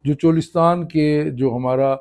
جو چولستان کے جو ہمارا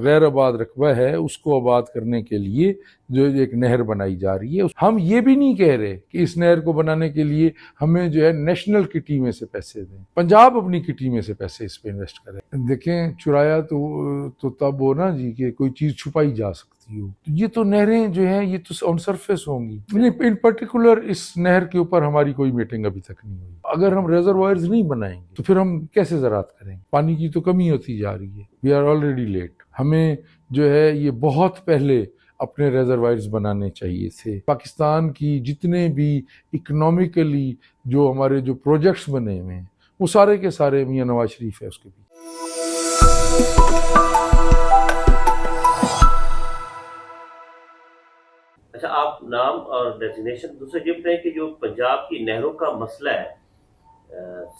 غیر آباد رقبہ ہے اس کو آباد کرنے کے لیے جو ایک نہر بنائی جا رہی ہے. ہم یہ بھی نہیں کہہ رہے کہ اس نہر کو بنانے کے لیے ہمیں جو ہے نیشنل کٹی میں سے پیسے دیں. پنجاب اپنی کٹی میں سے پیسے اس پہ انویسٹ کرے. دیکھیں چرایا تو تب ہو نا جی کہ کوئی چیز چھپائی جا سکتی ہو. یہ تو نہریں جو ہیں یہ تو آن سرفیس ہوں گی. ان پرٹیکولر اس نہر کے اوپر ہماری کوئی میٹنگ ابھی تک نہیں ہوئی. اگر ہم ریزروائرز نہیں بنائیں گے تو پھر ہم کیسے زراعت کریں گے؟ پانی کی تو کمی ہوتی جا رہی ہے. We are already late. ہمیں جو ہے یہ بہت پہلے اپنے ریزروائرز بنانے چاہیے تھے. پاکستان کی جتنے بھی اکنامیکلی جو ہمارے جو پروجیکٹس بنے ہوئے ہیں وہ سارے کے سارے میاں نواز شریف ہے اس کے بھی. اچھا، آپ نام اور ڈیزینیشن دوسرے یہ بتائیں کہ جو پنجاب کی نہروں کا مسئلہ ہے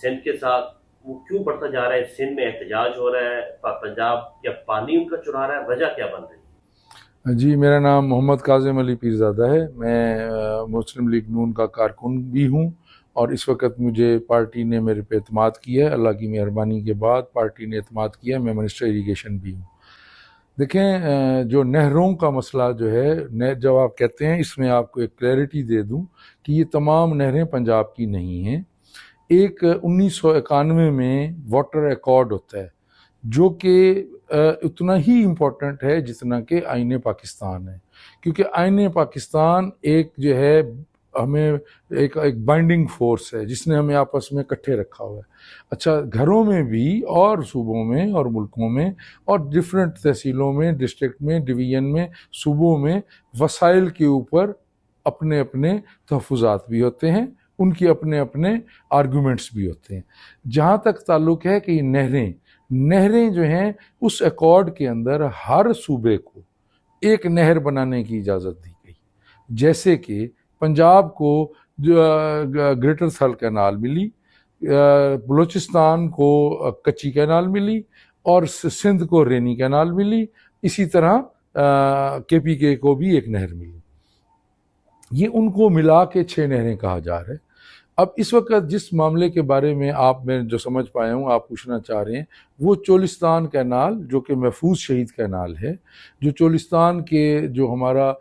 سندھ کے ساتھ وہ کیوں بڑھتا جا رہا ہے؟ سندھ میں احتجاج ہو رہا ہے، پنجاب کیا پانی ان کا چرا رہا ہے؟ وجہ کیا بن رہی ہے؟ جی، میرا نام محمد کاظم علی پیرزادہ ہے. میں مسلم لیگ نون کا کارکن بھی ہوں اور اس وقت مجھے پارٹی نے میرے پہ اعتماد کیا ہے. اللہ کی مہربانی کے بعد پارٹی نے اعتماد کیا ہے. میں منسٹر اریگیشن بھی ہوں. دیکھیں جو نہروں کا مسئلہ جو ہے جب آپ کہتے ہیں اس میں آپ کو ایک کلیئرٹی دے دوں کہ یہ تمام نہریں پنجاب کی نہیں ہیں. ایک 1991 میں واٹر ایکارڈ ہوتا ہے جو کہ اتنا ہی امپورٹنٹ ہے جتنا کہ آئین پاکستان ہے، کیونکہ آئین پاکستان ایک جو ہے ہمیں ایک بائنڈنگ فورس ہے جس نے ہمیں آپس میں اکٹھے رکھا ہوا ہے. اچھا، گھروں میں بھی اور صوبوں میں اور ملکوں میں اور ڈفرینٹ تحصیلوں میں، ڈسٹرکٹ میں، ڈویژن میں، صوبوں میں وسائل کے اوپر اپنے اپنے تحفظات بھی ہوتے ہیں، ان کی اپنے اپنے آرگومنٹس بھی ہوتے ہیں. جہاں تک تعلق ہے کہ یہ نہریں جو ہیں اس ایکارڈ کے اندر ہر صوبے کو ایک نہر بنانے کی اجازت دی گئی. جیسے کہ پنجاب کو گریٹر تھل کینال ملی، بلوچستان کو کچی کینال ملی اور سندھ کو رینی کینال ملی. اسی طرح کے پی کے کو بھی ایک نہر ملی. یہ ان کو ملا کے 6 نہریں کہا جا رہا ہے. اب اس وقت جس معاملے کے بارے میں میں جو سمجھ پایا ہوں آپ پوچھنا چاہ رہے ہیں وہ چولستان کینال جو کہ محفوظ شہید کینال ہے، جو چولستان کے جو ہمارا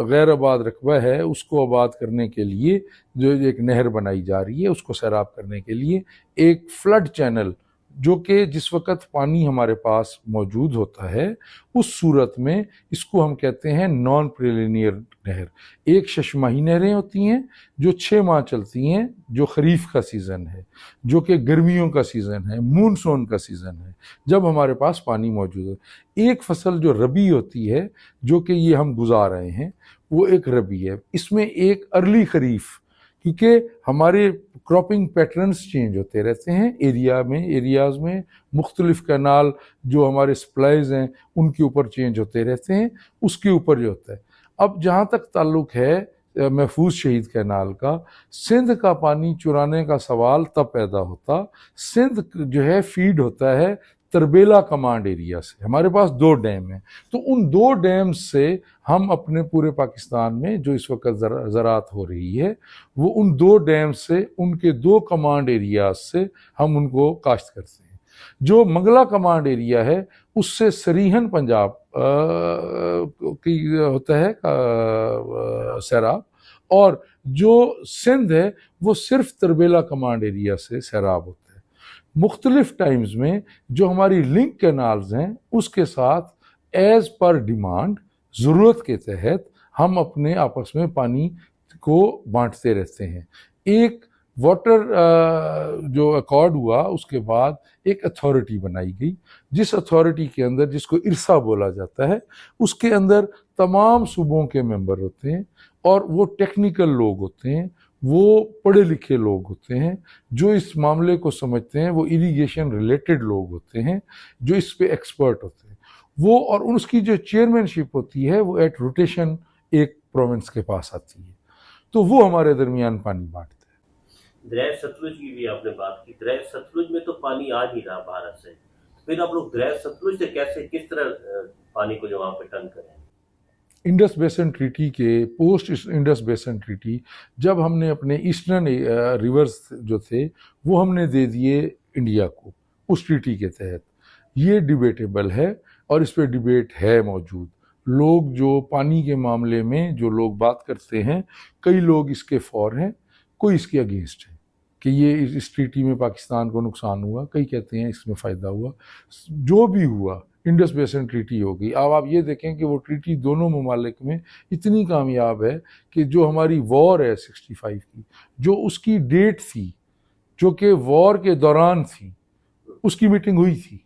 غیر آباد رقبہ ہے اس کو آباد کرنے کے لیے جو ایک نہر بنائی جا رہی ہے اس کو سیراب کرنے کے لیے ایک فلڈ چینل جو کہ جس وقت پانی ہمارے پاس موجود ہوتا ہے اس صورت میں اس کو ہم کہتے ہیں نان پریلینئر نہر. ایک 6 ماہی نہریں ہوتی ہیں جو 6 ماہ چلتی ہیں، جو خریف کا سیزن ہے، جو کہ گرمیوں کا سیزن ہے، مونسون کا سیزن ہے، جب ہمارے پاس پانی موجود ہے. ایک فصل جو ربی ہوتی ہے جو کہ یہ ہم گزار رہے ہیں وہ ایک ربی ہے. اس میں ایک ارلی خریف، کیونکہ ہمارے کراپنگ پیٹرنز چینج ہوتے رہتے ہیں ایریاز میں مختلف کینال جو ہمارے سپلائز ہیں ان کے اوپر چینج ہوتے رہتے ہیں. اس کے اوپر جو ہوتا ہے اب جہاں تک تعلق ہے محفوظ شہید کینال کا، سندھ کا پانی چرانے کا سوال تب پیدا ہوتا. سندھ جو ہے فیڈ ہوتا ہے تربیلا کمانڈ ایریا سے. ہمارے پاس 2 ڈیم ہیں، تو ان 2 ڈیم سے ہم اپنے پورے پاکستان میں جو اس وقت زراعت ہو رہی ہے وہ ان 2 ڈیم سے، ان کے 2 کمانڈ ایریاز سے ہم ان کو کاشت کرتے ہیں. جو منگلا کمانڈ ایریا ہے اس سے سریحن پنجاب کی ہوتا ہے سیراب، اور جو سندھ ہے وہ صرف تربیلا کمانڈ ایریا سے سیراب ہوتا ہے. مختلف ٹائمز میں جو ہماری لنک کینالز ہیں اس کے ساتھ ایز پر ڈیمانڈ، ضرورت کے تحت ہم اپنے آپس میں پانی کو بانٹتے رہتے ہیں. ایک واٹر جو ایکارڈ ہوا اس کے بعد ایک اتھارٹی بنائی گئی، جس اتھارٹی کے اندر، جس کو ارسا بولا جاتا ہے، اس کے اندر تمام صوبوں کے ممبر ہوتے ہیں اور وہ ٹیکنیکل لوگ ہوتے ہیں، وہ پڑھے لکھے لوگ ہوتے ہیں جو اس معاملے کو سمجھتے ہیں، وہ اریگیشن ریلیٹڈ لوگ ہوتے ہیں جو اس پہ ایکسپرٹ ہوتے ہیں وہ. اور اس کی جو چیئرمین شپ ہوتی ہے وہ ایٹ روٹیشن ایک پروونس کے پاس آتی ہے، تو وہ ہمارے درمیان پانی بانٹتے ہیں. دریائے ستلج کی بھی آپ نے بات کی. دریائے ستلج میں تو پانی آ نہیں رہا بھارت سے، پھر آپ لوگ دریائے ستلج سے کیسے، کس طرح پانی کو جو وہاں پہ ٹرن کریں؟ انڈس بیسن ٹریٹی کے پوسٹ انڈس بیسن ٹریٹی جب ہم نے اپنے ایسٹرن ریورز جو تھے وہ ہم نے دے دیے انڈیا کو، اس ٹریٹی کے تحت. یہ ڈیبیٹیبل ہے اور اس پہ ڈیبیٹ ہے موجود. لوگ جو پانی کے معاملے میں جو لوگ بات کرتے ہیں، کئی لوگ اس کے فور ہیں، کوئی اس کے اگینسٹ ہے کہ یہ اس ٹریٹی میں پاکستان کو نقصان ہوا، کئی کہتے ہیں اس میں فائدہ ہوا. جو بھی ہوا، انڈس بیسن ٹریٹی ہو گئی. اب آپ یہ دیکھیں کہ وہ ٹریٹی دونوں ممالک میں اتنی کامیاب ہے کہ جو ہماری وار ہے 65 کی، جو اس کی ڈیٹ تھی جو کہ وار کے دوران تھی، اس کی میٹنگ ہوئی تھی.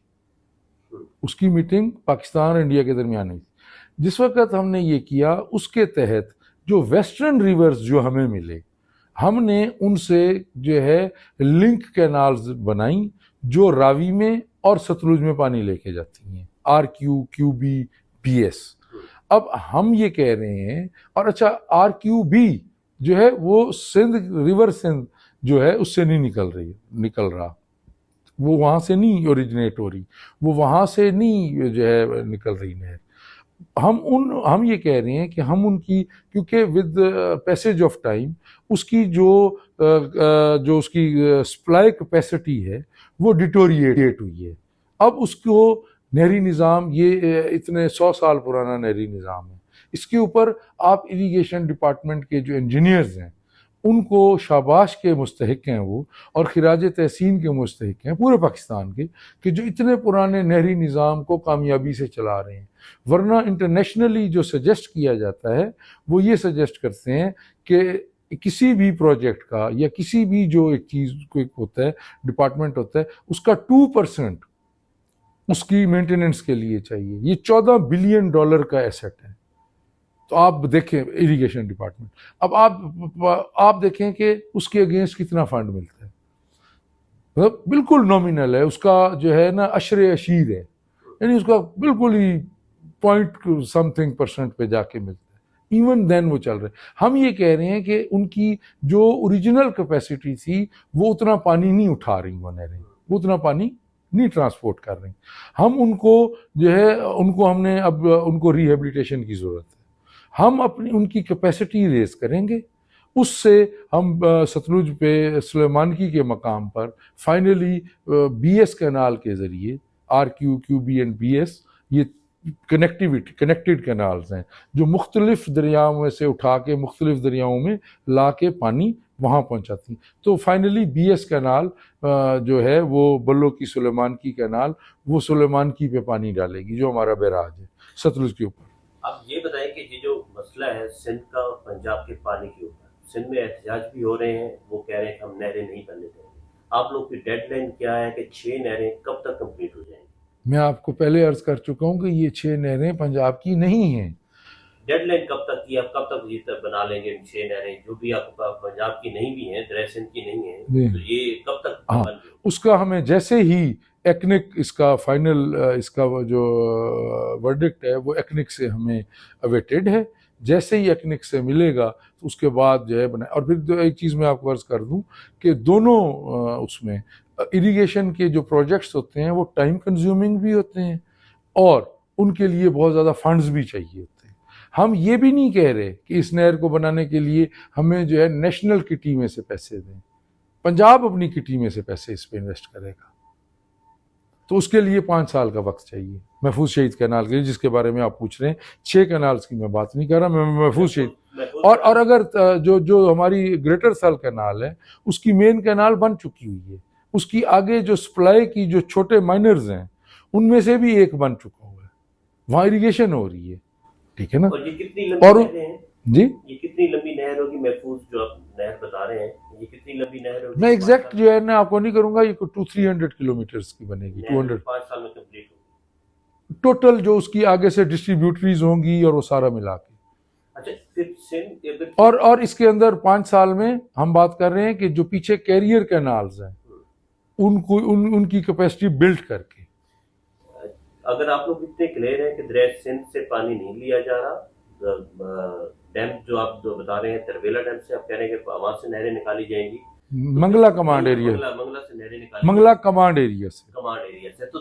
اس کی میٹنگ پاکستان اور انڈیا کے درمیان ہوئی. جس وقت ہم نے یہ کیا، اس کے تحت جو ویسٹرن ریورز جو ہمیں ملے، ہم نے ان سے جو ہے لنک کینالز بنائیں جو راوی میں اور ستلج میں پانی لے کے جاتی ہیں، RQ QB BS. اب ہم یہ کہہ رہے ہیں، اور اچھا RQB جو ہے وہ سندھ ریور سندھ جو ہے اس سے نہیں نکل رہا، وہ وہاں سے نہیں اوریجنیٹ ہو رہی، وہ وہاں سے نہیں جو ہے نکل رہی نہر. ہم یہ کہہ رہے ہیں کہ ہم ان کی، کیونکہ ود پیسج آف ٹائم اس کی جو اس کی سپلائی کیپیسٹی ہے وہ ڈیٹوریٹ ہوئی ہے. اب اس کو نہری نظام، یہ اتنے 100 سال پرانا نہری نظام ہے، اس کے اوپر آپ اریگیشن ڈپارٹمنٹ کے جو انجینئرز ہیں ان کو شاباش کے مستحق ہیں وہ، اور خراج تحسین کے مستحق ہیں پورے پاکستان کے، کہ جو اتنے پرانے نہری نظام کو کامیابی سے چلا رہے ہیں. ورنہ انٹرنیشنلی جو سجیسٹ کیا جاتا ہے وہ یہ سجیسٹ کرتے ہیں کہ کسی بھی پروجیکٹ کا یا کسی بھی جو ایک چیز کو ہوتا ہے، ڈپارٹمنٹ ہوتا ہے، اس کا 2% اس کی مینٹیننس کے لیے چاہیے. یہ $14 بلین کا ایسٹ ہے. تو آپ دیکھیں اریگیشن ڈپارٹمنٹ، اب آپ دیکھیں کہ اس کے اگینسٹ کتنا فنڈ ملتا ہے. مطلب بالکل نومینل ہے اس کا، جو ہے نا عشر عشیر ہے، یعنی اس کا بالکل ہی .something% پہ جا کے ملتا ہے. ایون دین وہ چل رہے. ہم یہ کہہ رہے ہیں کہ ان کی جو اوریجنل کیپیسٹی تھی وہ اتنا پانی نہیں اٹھا رہی، وہ نہریں وہ اتنا پانی نہیں ٹرانسپورٹ کر رہی. ہم ان کو جو ہے ہم نے اب ان کو ریہیبلیٹیشن کی ضرورت ہے. ہم ان کی کیپیسٹی ریز کریں گے، اس سے ہم ستلج پہ سلیمانکی کے مقام پر فائنلی BS کینال کے ذریعے RQ QB and BS، یہ کنیکٹڈ کینالز ہیں جو مختلف دریاؤں میں سے اٹھا کے مختلف دریاؤں میں لا کے پانی وہاں پہنچاتی ہیں. تو فائنلی BS کینال جو ہے وہ بلو کی سلیمانکی کینال، وہ سلیمانکی پہ پانی ڈالے گی جو ہمارا بیراج ہے ستلج کے اوپر. آپ یہ بتائیں کہ یہ جو مسئلہ ہے سندھ کا اور پنجاب کے پانی کے اوپر، سندھ میں احتجاج بھی ہو رہے ہیں، وہ کہہ رہے ہیں کہ ہم نہریں نہیں بننے دیں گے. آپ لوگ کی ڈیڈ لائن کیا ہے کہ 6 نہریں کب تک کمپلیٹ ہو جائیں گی؟ میں آپ کو پہلے عرض کر چکا ہوں کہ یہ 6 نہریں پنجاب کی نہیں ہیں. ڈیڈ لائن کب تک کی؟ آپ کب تک یہ بنا لیں گے 6 نہریں جو بھی آپ پنجاب کی نہیں بھی ہیں، دریا سندھ کی نہیں ہیں، تو یہ کب تک بن گئی؟ اس کا ہمیں جیسے ہی ایکنک اس کا فائنل اس کا جو ورڈکٹ ہے وہ ایکنک سے ہمیں اویٹڈ ہے، جیسے ہی ایکنک سے ملے گا تو اس کے بعد جو ہے بنا. اور پھر ایک چیز میں آپ کو عرض کر دوں کہ دونوں اس میں اریگیشن کے جو پروجیکٹس ہوتے ہیں وہ ٹائم کنزیومنگ بھی ہوتے ہیں اور ان کے لیے بہت زیادہ فنڈز بھی چاہیے ہوتے ہیں. ہم یہ بھی نہیں کہہ رہے کہ اس نہر کو بنانے کے لیے ہمیں جو ہے نیشنل کٹی میں سے پیسے دیں. پنجاب اپنی کٹی میں سے پیسے اس پہ انویسٹ کرے گا، تو اس کے لیے 5 سال کا وقت چاہیے. محفوظ شہید کینال کے لیے جس کے بارے میں آپ پوچھ رہے ہیں، 6 کینالز کی میں بات نہیں کر رہا، میں محفوظ شہید اور اگر جو ہماری گریٹر سال کینال ہے اس کی مین کینال بن چکی ہوئی ہے، اس کی آگے جو سپلائی کی جو چھوٹے مائنرز ہیں ان میں سے بھی ایک بن چکا ہوا ہے، وہاں اریگیشن ہو رہی ہے. ٹھیک ہے نا؟ اور یہ کتنی لمبی نہریں ہیں؟ جی یہ کتنی لمبی نہر ہوگی محفوظ جو آپ نہر بتا رہے ہیں، یہ کتنی لمبی نہر ہوگی؟ میں ایگزیکٹ جو ہے نا آپ کو نہیں کروں گا، یہ 200-300 کلومیٹرز کی بنے گی. 200 5 سال میں کمپلیٹ ہوگی ٹوٹل جو اس کی آگے سے ڈسٹریبیوٹریز ہوں گی اور وہ سارا ملا کے. اچھا پھر سندھ اور اس کے اندر 5 سال میں ہم بات کر رہے ہیں کہ جو پیچھے کیریئر کینالز ہیں ان کی کیپیسٹی بلڈ کر کے. اگر آپ لوگ اتنے کلیئر ہیں کہ دریا سندھ سے پانی نہیں لیا جا رہا، ڈیم جو آپ بتا رہے ہیں ترویلا ڈیم سے، آپ کہہ رہے ہیں کہ وہاں سے نہریں نکالی جائیں گی، منگلا کمانڈ ایریا، منگلا سے نہریں نکالی منگلا کمانڈ ایریا سے، تو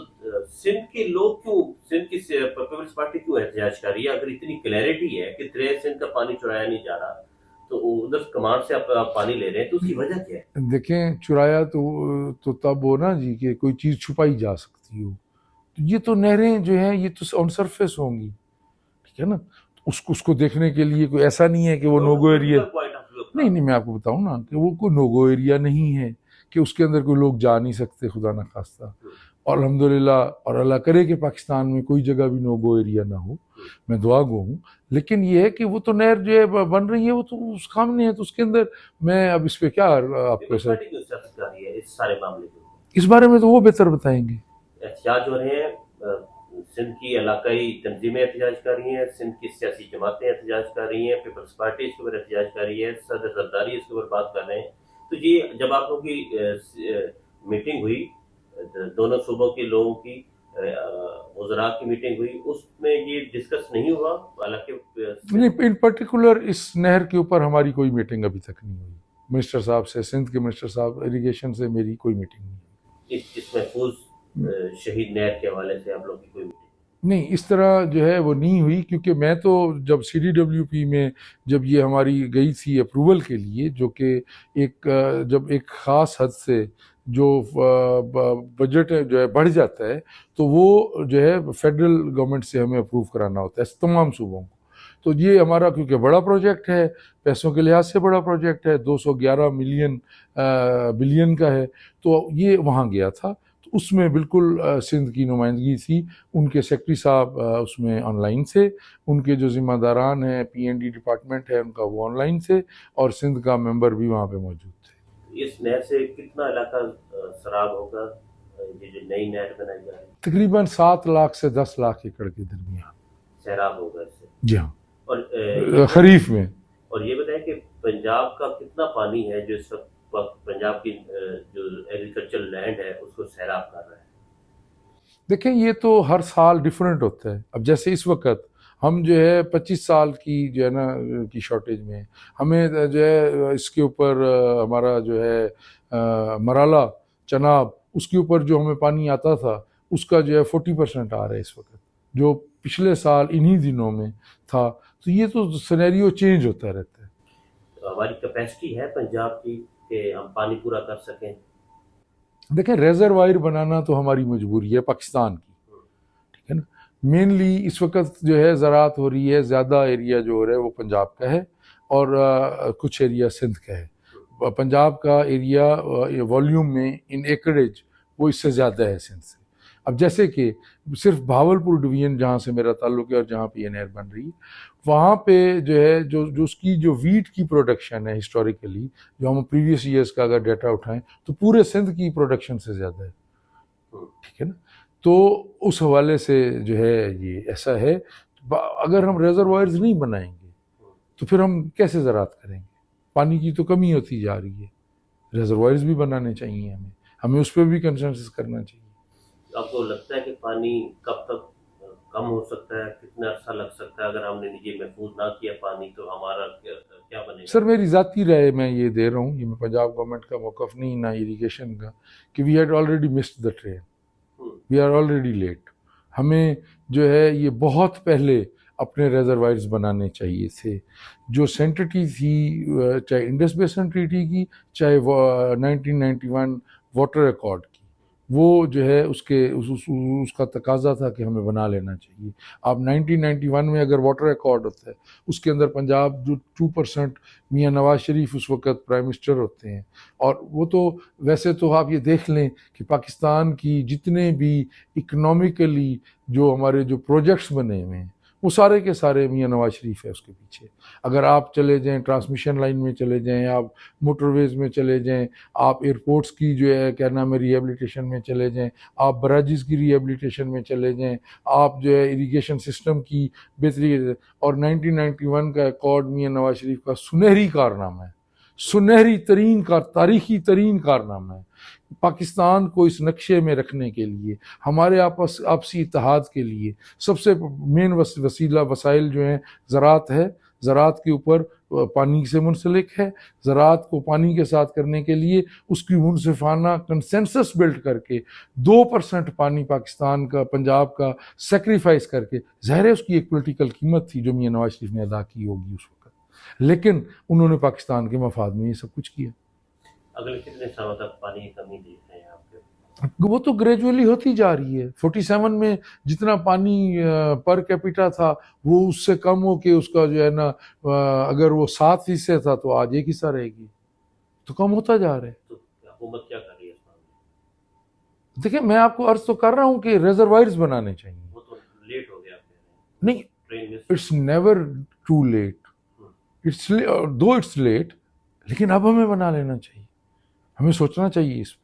سندھ کے لوگ کیوں، سندھ کی پیپلز پارٹی کیوں احتجاج کر رہی ہے اگر اتنی کلیئرٹی ہے کہ دریا سندھ کا پانی چرایا نہیں جا رہا، تو ادھر کمانڈ سے آپ پانی لے رہے ہیں، تو اس کی وجہ کیا ہے؟ دیکھیں چرایا تو تب ہو نا جی کہ کوئی چیز چھپائی جا سکتی ہو، تو یہ تو نہریں جو ہیں یہ تو آن سرفیس ہوں گی، ٹھیک ہے نا، اس کو دیکھنے کے لیے کوئی ایسا نہیں ہے کہ وہ no go area, point of view نہیں میں آپ کو بتاؤں نا کہ وہ کوئی نوگو ایریا نہیں ہے کہ اس کے اندر کوئی لوگ جا نہیں سکتے خدا نہ خواستہ، اور الحمدللہ اور اللہ کرے کہ پاکستان میں کوئی جگہ بھی نوگو ایریا نہ ہو، میں دعا گو ہوں، لیکن یہ ہے کہ وہ تو نہر جو ہے بن رہی ہے وہ تو اس سامنے ہے، تو اس کے اندر میں اب اس پہ کیا آپ کو پارٹی کیوں سیاست کر رہی ہے اس سارے معاملے کے اوپر؟ اس بارے میں تو وہ بہتر بتائیں گے۔ احتجاج ہو رہے ہیں، سندھ کی علاقائی تنظیمیں احتجاج کر رہی ہیں، سندھ کی سیاسی جماعتیں احتجاج کر رہی ہیں، پیپلز پارٹی اس کے اوپر احتجاج کر رہی ہے، صدر زرداری اس کے اوپر بات کر رہے ہیں، تو یہ جب آپ لوگوں کی میٹنگ ہوئی، دونوں صوبوں کے لوگوں کی وزراء کی میٹنگ ہوئی، اس میں یہ ڈسکس نہیں ہوا؟ حالانکہ نہیں، ان پرٹیکولر اس نہر کے اوپر ہماری کوئی میٹنگ ابھی تک نہیں ہوئی، منسٹر صاحب سے، سندھ کے منسٹر صاحب اریگیشن سے میری کوئی میٹنگ نہیں ہوئی۔ اس محفوظ شہید نہر کے حوالے سے آپ لوگوں کی کوئی میٹنگ نہیں، اس طرح جو ہے وہ نہیں ہوئی، کیونکہ میں تو جب سی ڈی ڈبلیو پی میں جب یہ ہماری گئی تھی اپروول کے لیے، جو کہ جب ایک خاص حد سے جو بجٹ جو ہے بڑھ جاتا ہے تو وہ جو ہے فیڈرل گورنمنٹ سے ہمیں اپروو کرانا ہوتا ہے تمام صوبوں کو، تو یہ ہمارا کیونکہ بڑا پروجیکٹ ہے، پیسوں کے لحاظ سے بڑا پروجیکٹ ہے، 211 بلین کا ہے، تو یہ وہاں گیا تھا، تو اس میں بالکل سندھ کی نمائندگی تھی، ان کے سیکرٹری صاحب اس میں آن لائن تھے، ان کے جو ذمہ داران ہیں پی این ڈی ڈپارٹمنٹ ہے ان کا وہ آن لائن تھے، اور سندھ کا ممبر بھی وہاں پہ موجود تھے۔ اس نہر سے کتنا علاقہ سراب ہوگا، یہ جو نئی نہر بنائی جا رہی ہے؟ تقریباً 7 لاکھ سے 10 لاکھ ایکڑ کے درمیان سیراب ہوگا اس سے؟ جی ہاں، اور خریف میں۔ اور یہ بتائیں کہ پنجاب کا کتنا پانی ہے جو اس وقت پنجاب کی جو ایگریکلچرل لینڈ ہے اس کو سیراب کر رہا ہے؟ دیکھیں یہ تو ہر سال ڈیفرنٹ ہوتا ہے، اب جیسے اس وقت ہم جو ہے 25 سال کی جو ہے نا کی شارٹیج میں، ہمیں جو ہے اس کے اوپر ہمارا جو ہے مرالہ چناب، اس کے اوپر جو ہمیں پانی آتا تھا اس کا جو ہے 40% آ رہا ہے اس وقت، جو پچھلے سال انہی دنوں میں تھا، تو یہ تو سینیریو چینج ہوتا رہتا ہے۔ تو ہماری کیپیسٹی ہے پنجاب کی کہ ہم پانی پورا کر سکیں؟ دیکھیں ریزروائر بنانا تو ہماری مجبوری ہے پاکستان کی، ٹھیک ہے نا، مینلی اس وقت جو ہے زراعت ہو رہی ہے، زیادہ ایریا جو ہو رہا ہے وہ پنجاب کا ہے اور کچھ ایریا سندھ کا ہے، پنجاب کا ایریا والیوم میں ان ایکڑیج وہ اس سے زیادہ ہے سندھ سے۔ اب جیسے کہ صرف بھاولپور ڈویژن جہاں سے میرا تعلق ہے اور جہاں پہ یہ نہر بن رہی ہے، وہاں پہ جو ہے جو اس کی جو ویٹ کی پروڈکشن ہے ہسٹوریکلی، جو ہم پریویس ایئرس کا اگر ڈیٹا اٹھائیں تو پورے سندھ کی پروڈکشن سے زیادہ ہے، ٹھیک ہے نا، تو اس حوالے سے جو ہے یہ ایسا ہے، اگر ہم ریزروائرز نہیں بنائیں گے تو پھر ہم کیسے زراعت کریں گے؟ پانی کی تو کمی ہوتی جا رہی ہے، ریزروائرز بھی بنانے چاہیے، ہمیں اس پہ بھی کنسنسس کرنا چاہیے۔ آپ کو لگتا ہے کہ پانی کب تک کم ہو سکتا ہے، کتنا عرصہ لگ سکتا ہے؟ اگر ہم نے یہ محفوظ نہ کیا پانی تو ہمارا کیا بنے گا؟ سر میری ذاتی رائے میں یہ دے رہا ہوں، یہ میں پنجاب گورنمنٹ کا موقف نہیں نہ اریگیشن کا، کہ we had already missed the train, we are already late, ہمیں جو ہے یہ بہت پہلے اپنے ریزروائرز بنانے چاہیے تھے، جو سینٹرٹی تھی چاہے انڈس بیسن ٹریٹی کی، چاہے 1991 واٹر ایکارڈ کی، وہ جو ہے اس کا تقاضا تھا کہ ہمیں بنا لینا چاہیے۔ آپ 1991 میں اگر واٹر ایکارڈ ہوتا ہے، اس کے اندر پنجاب جو 2% میاں نواز شریف اس وقت پرائم منسٹر ہوتے ہیں، اور وہ تو ویسے تو آپ یہ دیکھ لیں کہ پاکستان کی جتنے بھی اکنامیکلی جو ہمارے جو پروجیکٹس بنے ہوئے ہیں وہ سارے کے سارے میاں نواز شریف ہے اس کے پیچھے۔ اگر آپ چلے جائیں ٹرانسمیشن لائن میں چلے جائیں، آپ موٹر ویز میں چلے جائیں، آپ ایئرپورٹس کی جو ہے کیا نام ہے ریہیبلیٹیشن میں چلے جائیں، آپ براجز کی ریہیبلیٹیشن میں چلے جائیں، آپ جو ہے اریگیشن سسٹم کی بہتری، اور 1991 کا ایکارڈ میاں نواز شریف کا سنہری کارنامہ ہے، سنہری ترین تاریخی ترین کارنامہ ہے پاکستان کو اس نقشے میں رکھنے کے لیے، ہمارے آپسی اتحاد کے لیے۔ سب سے مین وسائل جو ہیں زراعت ہے، زراعت کے اوپر پانی سے منسلک ہے، زراعت کو پانی کے ساتھ کرنے کے لیے اس کی منصفانہ کنسنسس بلڈ کر کے 2% پانی پاکستان کا پنجاب کا سیکریفائس کر کے، ظاہر ہے اس کی ایک پولیٹیکل قیمت تھی جو میاں نواز شریف نے ادا کی ہوگی اس وقت، لیکن انہوں نے پاکستان کے مفاد میں یہ سب کچھ کیا. اگلے کتنے سالوں تک پانی کی کمی دیکھ رہے ہیں آپ کے؟ وہ تو گریجولی ہوتی جا رہی ہے. 47 میں جتنا پانی پر کیپیٹا تھا وہ اس سے کم ہو کے اس کا جو ہے نا اگر وہ 7% تھا تو آج 1 رہے گی, تو کم ہوتا جا رہا ہے. تو حکومت کیا کر رہی ہے اس معاملے دیکھیں میں آپ کو عرض تو کر رہا ہوں کہ ریزروائرز بنانے چاہیے. میں؟ وہ تو لیٹ ہو گیا آپ کہہ رہے ہیں. نہیں, train miss it's never too late. It's too it's late, لیکن اب ہمیں بنا لینا چاہیے, ہمیں سوچنا چاہیے اس پہ.